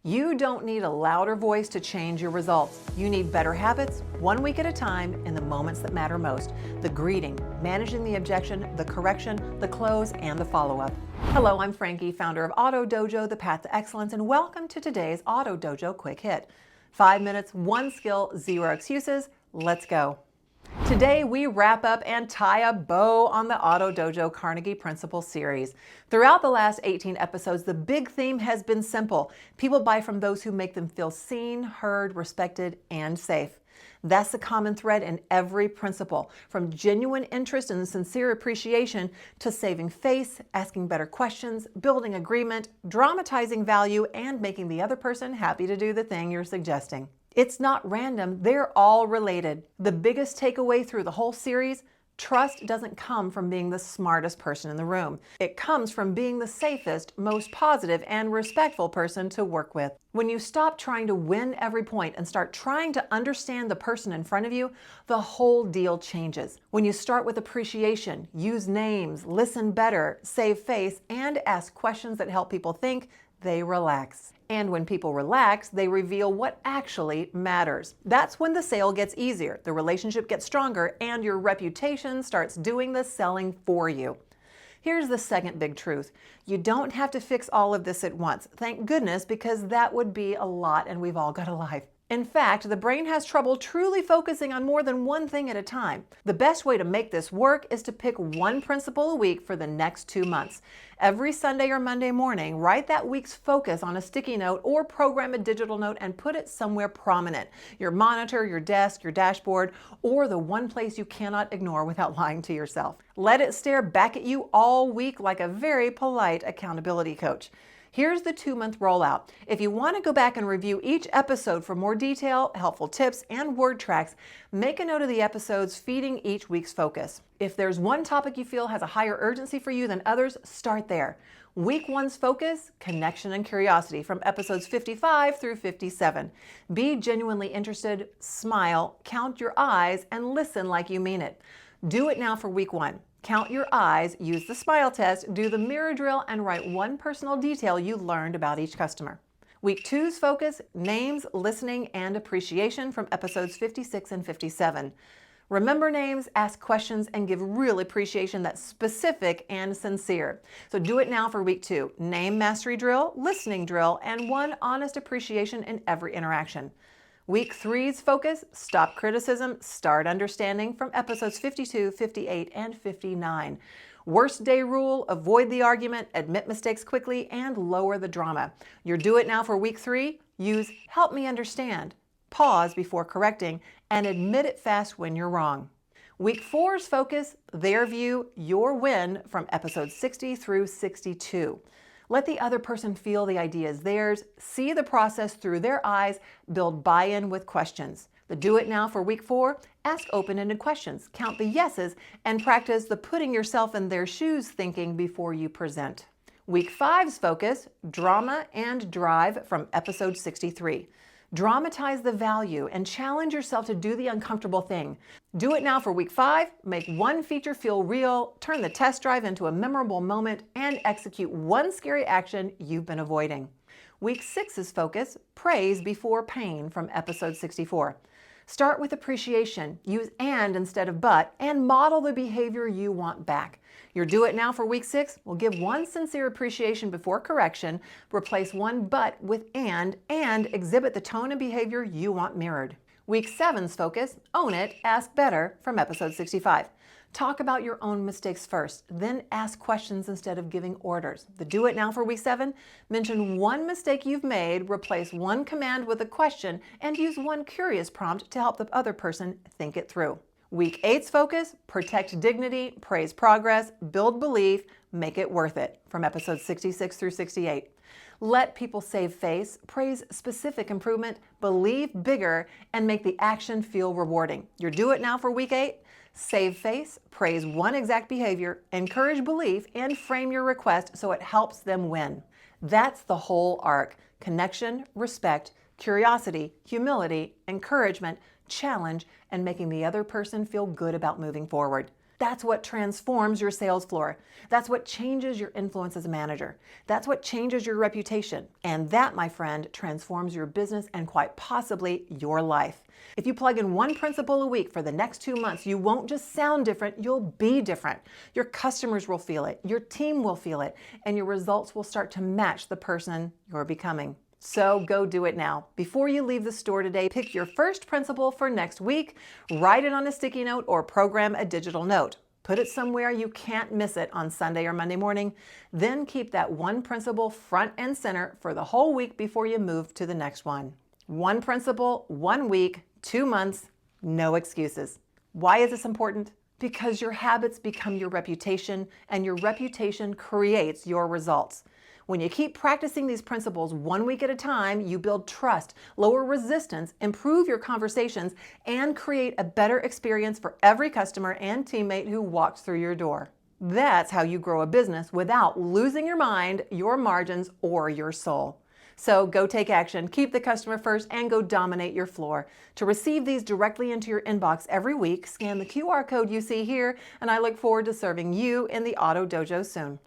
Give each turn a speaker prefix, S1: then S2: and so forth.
S1: You don't need a louder voice to change your results. You need better habits, 1 week at a time, in the moments that matter most. The greeting, managing the objection, the correction, the close, and the follow-up. Hello, I'm Frankie, founder of Auto Dojo, the path to excellence, and welcome to today's Auto Dojo Quick Hit. 5 minutes, 1 skill, 0 excuses. Let's go. Today, we wrap up and tie a bow on the Auto Dojo Carnegie Principles Series. Throughout the last 18 episodes, the big theme has been simple. People buy from those who make them feel seen, heard, respected, and safe. That's the common thread in every principle, from genuine interest and sincere appreciation to saving face, asking better questions, building agreement, dramatizing value, and making the other person happy to do the thing you're suggesting. It's not random, they're all related. The biggest takeaway through the whole series: trust doesn't come from being the smartest person in the room. It comes from being the safest, most positive, and respectful person to work with. When you stop trying to win every point and start trying to understand the person in front of you, the whole deal changes. When you start with appreciation, use names, listen better, save face, and ask questions that help people think, they relax. And when people relax, they reveal what actually matters. That's when the sale gets easier, the relationship gets stronger, and your reputation starts doing the selling for you. Here's the second big truth. You don't have to fix all of this at once. Thank goodness, because that would be a lot and we've all got a life. In fact, the brain has trouble truly focusing on more than one thing at a time. The best way to make this work is to pick one principle a week for the next 2 months. Every Sunday or Monday morning, write that week's focus on a sticky note or program a digital note and put it somewhere prominent. Your monitor, your desk, your dashboard, or the one place you cannot ignore without lying to yourself. Let it stare back at you all week like a very polite accountability coach. Here's the 2-month rollout. If you want to go back and review each episode for more detail, helpful tips, and word tracks, make a note of the episodes feeding each week's focus. If there's one topic you feel has a higher urgency for you than others, start there. Week 1's focus, connection and curiosity, from episodes 55 through 57. Be genuinely interested, smile, count your eyes, and listen like you mean it. Do it now for week 1. Count your eyes, use the smile test, do the mirror drill, and write one personal detail you learned about each customer. Week 2's focus, names, listening, and appreciation, from episodes 56 and 57. Remember names, ask questions, and give real appreciation that's specific and sincere. So do it now for week 2. Name mastery drill, listening drill, and one honest appreciation in every interaction. Week 3's focus, stop criticism, start understanding, from episodes 52, 58, and 59. Worst day rule, avoid the argument, admit mistakes quickly, and lower the drama. Your do it now for week 3, use help me understand, pause before correcting, and admit it fast when you're wrong. Week 4's focus, their view, your win, from episodes 60 through 62. Let the other person feel the idea is theirs, see the process through their eyes, build buy-in with questions. The do it now for week 4, ask open-ended questions, count the yeses, and practice the putting yourself in their shoes thinking before you present. Week 5's focus, drama and drive, from episode 63. Dramatize the value and challenge yourself to do the uncomfortable thing. Do it now for week 5. Make one feature feel real, turn the test drive into a memorable moment, and execute one scary action you've been avoiding. Week 6's focus, praise before pain, from episode 64. Start with appreciation, use and instead of but, and model the behavior you want back. Your do it now for week 6 will give one sincere appreciation before correction, replace one but with and exhibit the tone and behavior you want mirrored. Week 7's focus, own it, ask better, from episode 65. Talk about your own mistakes first, then ask questions instead of giving orders. The do it now for week 7, mention one mistake you've made, replace one command with a question, and use one curious prompt to help the other person think it through. Week 8's focus, protect dignity, praise progress, build belief, make it worth it, from episodes 66 through 68. Let people save face, praise specific improvement, believe bigger, and make the action feel rewarding. Your do it now for week 8, save face, praise one exact behavior, encourage belief, and frame your request so it helps them win. That's the whole arc: connection, respect, curiosity, humility, encouragement, challenge, and making the other person feel good about moving forward. That's what transforms your sales floor. That's what changes your influence as a manager. That's what changes your reputation. And that, my friend, transforms your business and quite possibly your life. If you plug in one principle a week for the next 2 months, you won't just sound different, you'll be different. Your customers will feel it, your team will feel it, and your results will start to match the person you're becoming. So go do it now. Before you leave the store today, pick your first principle for next week, write it on a sticky note or program a digital note. Put it somewhere you can't miss it on Sunday or Monday morning. Then keep that one principle front and center for the whole week before you move to the next one. One principle, 1 week, 2 months, no excuses. Why is this important? Because your habits become your reputation, and your reputation creates your results. When you keep practicing these principles 1 week at a time, you build trust, lower resistance, improve your conversations, and create a better experience for every customer and teammate who walks through your door. That's how you grow a business without losing your mind, your margins, or your soul. So go take action, keep the customer first, and go dominate your floor. To receive these directly into your inbox every week, scan the QR code you see here, and I look forward to serving you in the Auto Dojo soon.